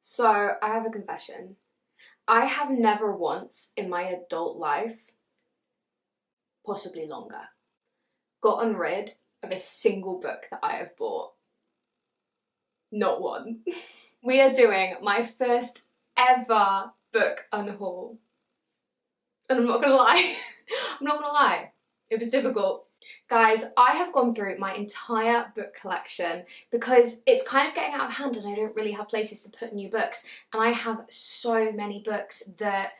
So, I have a confession. I have never once in my adult life, possibly longer, gotten rid of a single book that I have bought. Not one. We are doing my first ever book unhaul. And I'm not gonna lie, it was difficult. Guys, I have gone through my entire book collection because it's kind of getting out of hand and I don't really have places to put new books. And I have so many books that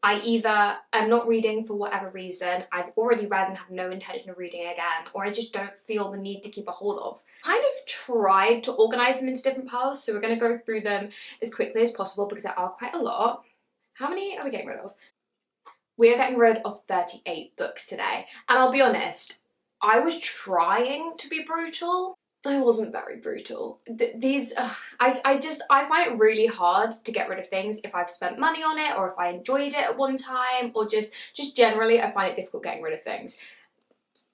I either am not reading for whatever reason, I've already read and have no intention of reading again, or I just don't feel the need to keep a hold of. Kind of tried to organise them into different piles, so we're going to go through them as quickly as possible because there are quite a lot. How many are we getting rid of? We are getting rid of 38 books today. And I'll be honest, I was trying to be brutal. I wasn't very brutal. I find it really hard to get rid of things if I've spent money on it or if I enjoyed it at one time or just generally I find it difficult getting rid of things.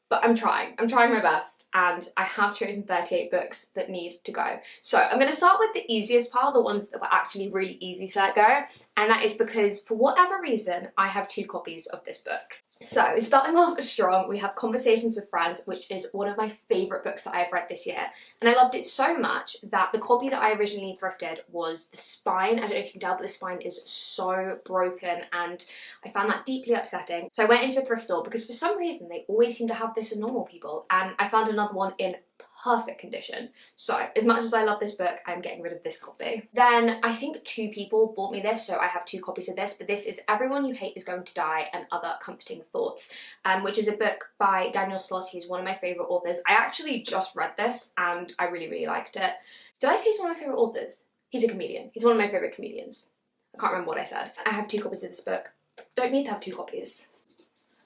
But I'm trying my best, and I have chosen 38 books that need to go. So I'm going to start with the easiest pile, the ones that were actually really easy to let go, and that is because for whatever reason I have 2 copies of this book. So starting off strong, we have Conversations with Friends, which is one of my favourite books that I've read this year, and I loved it so much that the copy that I originally thrifted was the spine. I don't know if you can tell, but the spine is so broken and I found that deeply upsetting. So I went into a thrift store because for some reason they always seem to have this for normal people, and I found another one in perfect condition. So as much as I love this book, I'm getting rid of this copy. Then I think 2 people bought me this, so I have 2 copies of this, but this is Everyone You Hate Is Going to Die and Other Comforting Thoughts, which is a book by Daniel Sloss. He's one of my favourite authors. I actually just read this and I really, really liked it. Did I say he's one of my favourite authors? He's a comedian. He's one of my favourite comedians. I can't remember what I said. I have 2 copies of this book. Don't need to have 2 copies.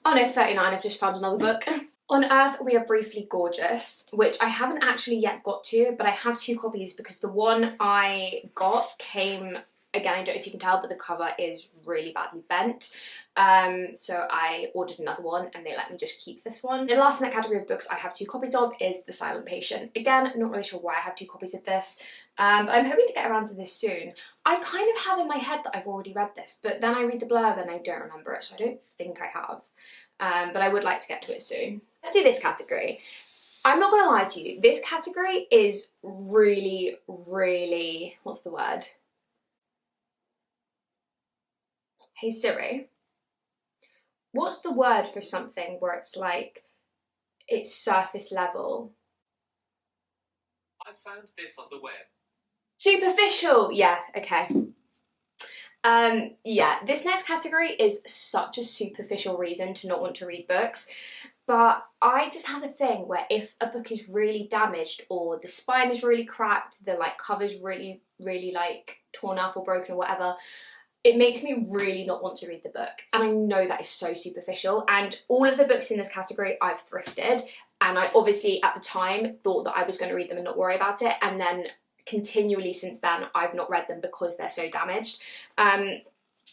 Oh no, 39, I've just found another book. On Earth We Are Briefly Gorgeous, which I haven't actually yet got to, but I have 2 copies because the one I got came, again, I don't know if you can tell, but the cover is really badly bent. So I ordered another one and they let me just keep this one. The last in that category of books I have 2 copies of is The Silent Patient. Again, not really sure why I have 2 copies of this, but I'm hoping to get around to this soon. I kind of have in my head that I've already read this, but then I read the blurb and I don't remember it, so I don't think I have. But I would like to get to it soon. Let's do this category. I'm not gonna lie to you, this category is really, really, what's the word? Hey Siri, what's the word for something where it's like, it's surface level? I found this on the web. Superficial, yeah, okay. Yeah, this next category is such a superficial reason to not want to read books, but I just have a thing where if a book is really damaged or the spine is really cracked, the cover's really, really torn up or broken or whatever, it makes me really not want to read the book. And I know that is so superficial, and all of the books in this category I've thrifted, and I obviously at the time thought that I was going to read them and not worry about it, and then continually since then I've not read them because they're so damaged.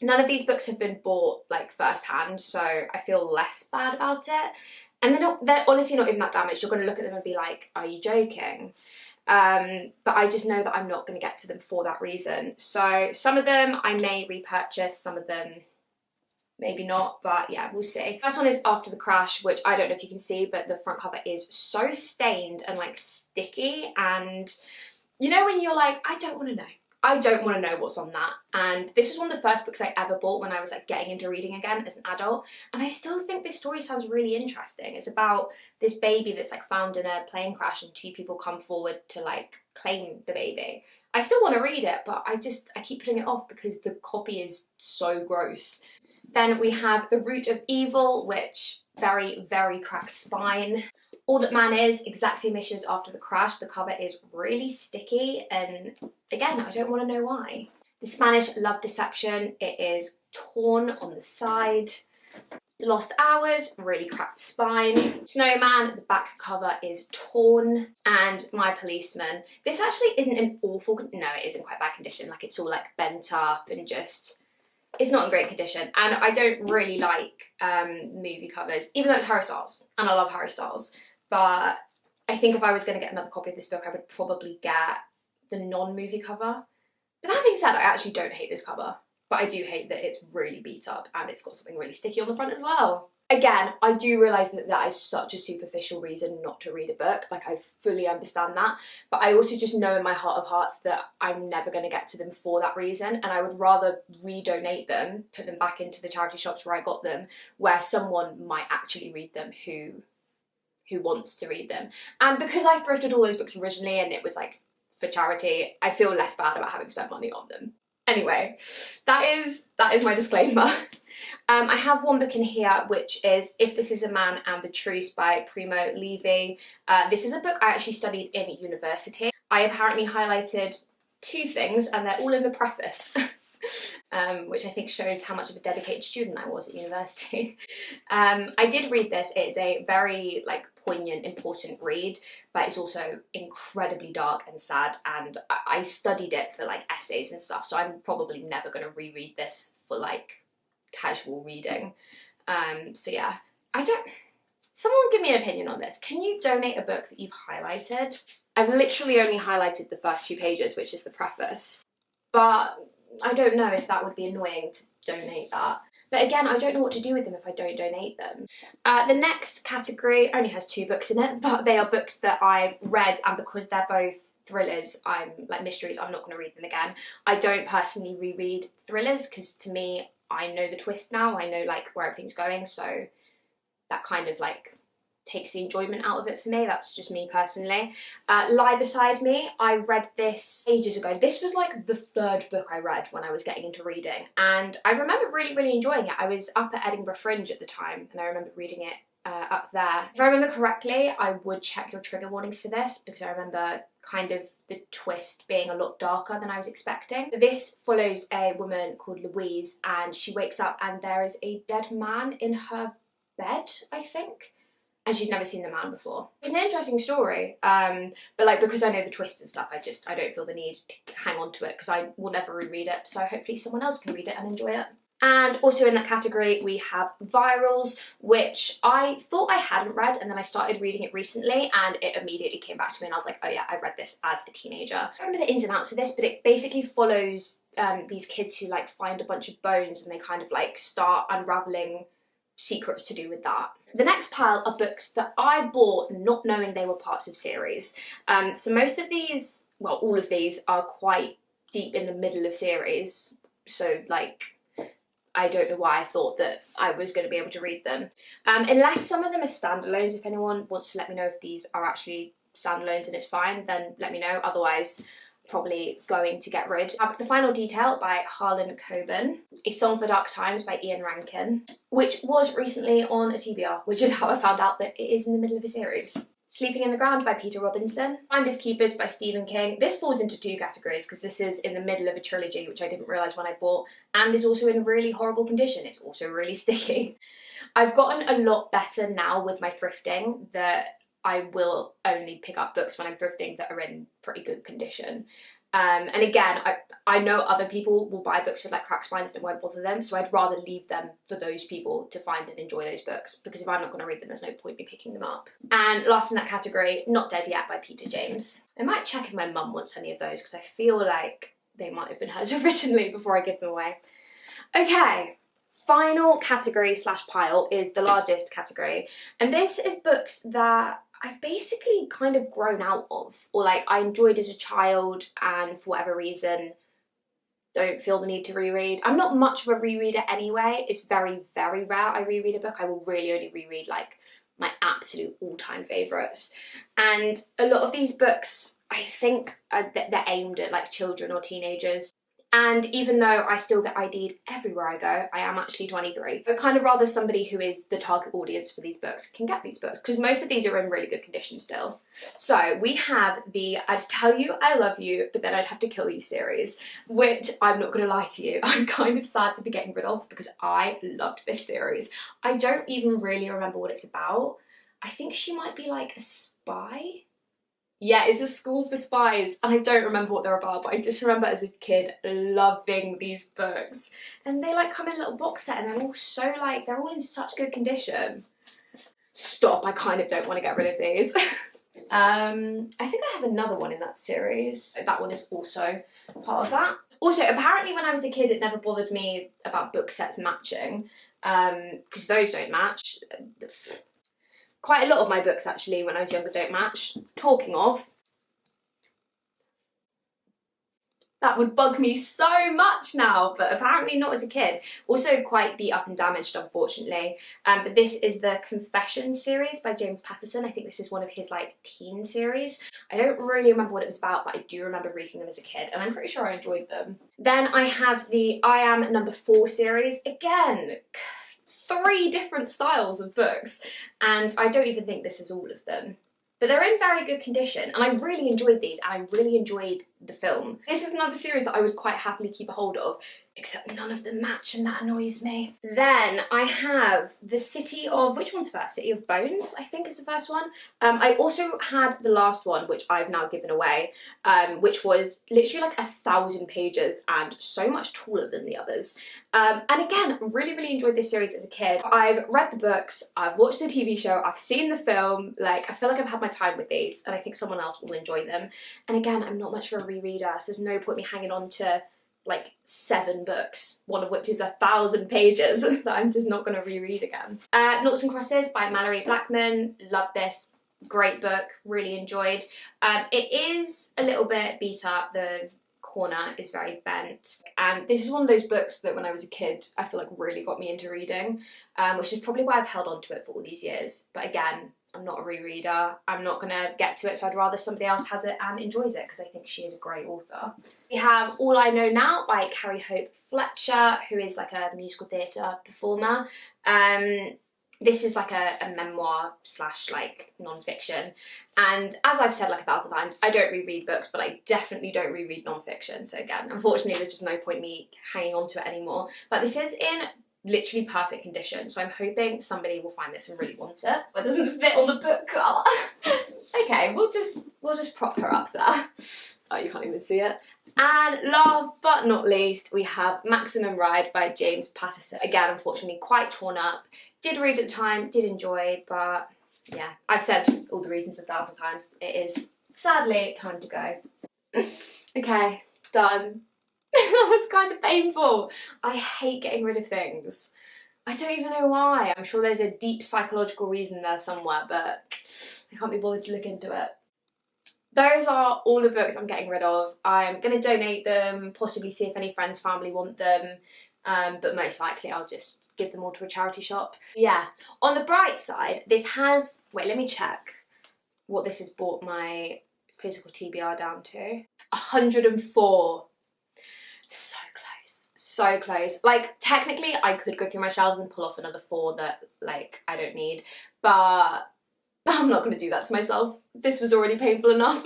None of these books have been bought first-hand, so I feel less bad about it. And they're honestly not even that damaged. You're going to look at them and be like, are you joking? But I just know that I'm not going to get to them for that reason. So some of them I may repurchase, some of them maybe not, but yeah, we'll see. First one is After the Crash, which I don't know if you can see, but the front cover is so stained and sticky, and you know when you're like, I don't want to know. I don't want to know what's on that. And this is one of the first books I ever bought when I was getting into reading again as an adult. And I still think this story sounds really interesting. It's about this baby that's found in a plane crash and 2 people come forward to claim the baby. I still want to read it, but I keep putting it off because the copy is so gross. Then we have The Root of Evil, which very, very cracked spine. All That Man Is, exact same issue as After the Crash. The cover is really sticky, and again, I don't want to know why. The Spanish Love Deception, it is torn on the side. The Lost Hours, really cracked spine. Snowman, the back cover is torn. And My Policeman. This actually isn't an awful, no, it is in quite bad condition. It's all bent up and just, it's not in great condition. And I don't really like movie covers, even though it's Harry Styles, and I love Harry Styles. But I think if I was going to get another copy of this book, I would probably get the non-movie cover. But that being said, I actually don't hate this cover, but I do hate that it's really beat up and it's got something really sticky on the front as well. Again, I do realise that that is such a superficial reason not to read a book. Like, I fully understand that. But I also just know in my heart of hearts that I'm never going to get to them for that reason. And I would rather redonate them, put them back into the charity shops where I got them, where someone might actually read them who wants to read them. And because I thrifted all those books originally and it was like for charity, I feel less bad about having spent money on them. Anyway, that is my disclaimer. I have one book in here, which is If This Is a Man and the Truce by Primo Levi. This is a book I actually studied in university. I apparently highlighted 2 things and they're all in the preface, which I think shows how much of a dedicated student I was at university. I did read this. It's a very poignant, important read, but it's also incredibly dark and sad, and I studied it for essays and stuff, so I'm probably never going to reread this for casual reading. So yeah, someone give me an opinion on this. Can you donate a book that you've highlighted? I've literally only highlighted the first 2 pages, which is the preface, but I don't know if that would be annoying to donate that. But again, I don't know what to do with them if I don't donate them. The next category only has 2 books in it, but they are books that I've read, and because they're both thrillers, mysteries, I'm not going to read them again. I don't personally reread thrillers because to me, I know the twist now. I know where everything's going, so that kind of takes the enjoyment out of it for me. That's just me personally. Lie Beside Me, I read this ages ago. This was the 3rd book I read when I was getting into reading, and I remember really, really enjoying it. I was up at Edinburgh Fringe at the time, and I remember reading it up there. If I remember correctly, I would check your trigger warnings for this, because I remember kind of the twist being a lot darker than I was expecting. This follows a woman called Louise, and she wakes up and there is a dead man in her bed, I think. And she'd never seen the man before. It's an interesting story, but because I know the twist and stuff, I don't feel the need to hang on to it because I will never reread it, so hopefully someone else can read it and enjoy it. And also in that category we have Virals, which I thought I hadn't read, and then I started reading it recently and it immediately came back to me and I was like, oh yeah, I read this as a teenager. I don't remember the ins and outs of this, but it basically follows these kids who find a bunch of bones and they kind of start unravelling secrets to do with that. The next pile are books that I bought not knowing they were parts of series. So most of these, well, all of these are quite deep in the middle of series. So I don't know why I thought that I was going to be able to read them. Unless some of them are standalones. If anyone wants to let me know if these are actually standalones and it's fine, then let me know. Otherwise, probably going to get rid. The Final Detail by Harlan Coben, A Song for Dark Times by Ian Rankin, which was recently on a TBR, which is how I found out that it is in the middle of a series. Sleeping in the Ground by Peter Robinson, Finders Keepers by Stephen King. This falls into 2 categories because this is in the middle of a trilogy, which I didn't realise when I bought, and is also in really horrible condition. It's also really sticky. I've gotten a lot better now with my thrifting, that I will only pick up books when I'm thrifting that are in pretty good condition. And again, I know other people will buy books with cracked spines and it won't bother them, so I'd rather leave them for those people to find and enjoy those books, because if I'm not going to read them, there's no point me picking them up. And last in that category, Not Dead Yet by Peter James. I might check if my mum wants any of those, because I feel like they might have been hers originally before I give them away. Okay. Final category / pile is the largest category, and this is books that I've basically kind of grown out of, or I enjoyed as a child and for whatever reason don't feel the need to reread. I'm not much of a rereader anyway. It's very, very rare I reread a book. I will really only reread my absolute all-time favourites. And a lot of these books, I think they're aimed at children or teenagers. And even though I still get ID'd everywhere I go, I am actually 23. But kind of rather somebody who is the target audience for these books can get these books, because most of these are in really good condition still. So we have the I'd Tell You I Love You, but then I'd Have to Kill You series, which I'm not going to lie to you, I'm kind of sad to be getting rid of because I loved this series. I don't even really remember what it's about. I think she might be a spy. Yeah, it's a school for spies, and I don't remember what they're about, but I just remember as a kid loving these books. And they come in a little box set, and they're all so they're all in such good condition. Stop, I kind of don't want to get rid of these. I think I have another one in that series. That one is also part of that. Also, apparently when I was a kid, it never bothered me about book sets matching, because those don't match. Quite a lot of my books, actually, when I was younger, don't match. Talking of, that would bug me so much now, but apparently not as a kid. Also quite beat up and damaged, unfortunately. But this is the Confession series by James Patterson. I think this is one of his like teen series. I don't really remember what it was about, but I do remember reading them as a kid, and I'm pretty sure I enjoyed them. Then I have the I Am Number 4 series. Again, 3 different styles of books, and I don't even think this is all of them. But they're in very good condition, and I really enjoyed these, and I really enjoyed the film. This is another series that I would quite happily keep a hold of, except none of them match, and that annoys me. Then I have the City of, which one's first? City of Bones, I think is the first one. I also had the last one, which I've now given away, which was literally like 1,000 pages and so much taller than the others. And again, really enjoyed this series as a kid. I've read the books, I've watched the TV show, I've seen the film, like I feel like I've had my time with these, and I think someone else will enjoy them. And again, I'm not much for a rereader, so there's no point me hanging on to like 7 books, one of which is 1,000 pages that I'm just not going to reread again. Noughts and Crosses by Mallory Blackman. Love this. Great book. Really enjoyed. It is a little bit beat up. The corner is very bent, and this is one of those books that when I was a kid I feel like really got me into reading, which is probably why I've held on to it for all these years. But again, I'm not a rereader, I'm not gonna get to it, so I'd rather somebody else has it and enjoys it, because I think she is a great author. We have All I Know Now by Carrie Hope Fletcher, who is like a musical theatre performer. This is like a memoir slash like non-fiction, and as I've said like 1,000 times, I don't reread books, but I definitely don't reread non-fiction, so again, unfortunately there's just no point me hanging on to it anymore. But this is in literally perfect condition, so I'm hoping somebody will find this and really want it. It doesn't fit on the book cover. Okay, we'll just prop her up there. Oh, you can't even see it. And last but not least, we have Maximum Ride by James Patterson. Again, unfortunately quite torn up. Did read at the time, did enjoy, but yeah, I've said all the reasons 1,000 times. It is sadly time to go. Okay, done. That was kind of painful. I hate getting rid of things. I don't even know why. I'm sure there's a deep psychological reason there somewhere, but I can't be bothered to look into it. Those are all the books I'm getting rid of. I'm going to donate them, possibly see if any friends, family want them, but most likely I'll just give them all to a charity shop. Yeah. On the bright side, this has, wait, let me check what this has brought my physical TBR down to. 104. So close, so close. Like, technically I could go through my shelves and pull off another 4 that, like, I don't need, but I'm not going to do that to myself. This was already painful enough.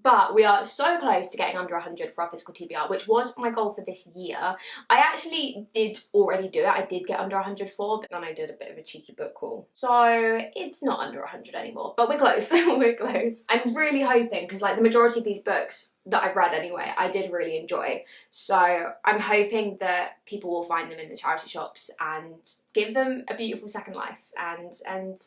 But we are so close to getting under 100 for our physical TBR, which was my goal for this year. I actually did already do it. I did get under 104, but then I did a bit of a cheeky book haul. So it's not under 100 anymore, but we're close. We're close. I'm really hoping, because like the majority of these books that I've read anyway, I did really enjoy. So I'm hoping that people will find them in the charity shops and give them a beautiful second life, and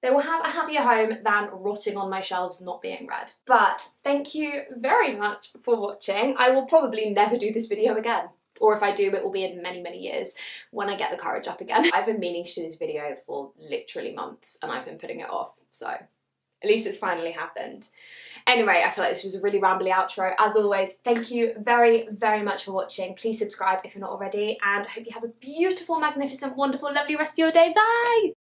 they will have a happier home than rotting on my shelves not being read. But thank you very much for watching. I will probably never do this video again. Or if I do, it will be in many, many years when I get the courage up again. I've been meaning to do this video for literally months, and I've been putting it off, so at least it's finally happened. Anyway, I feel like this was a really rambly outro. As always, thank you very, very much for watching. Please subscribe if you're not already, and I hope you have a beautiful, magnificent, wonderful, lovely rest of your day. Bye!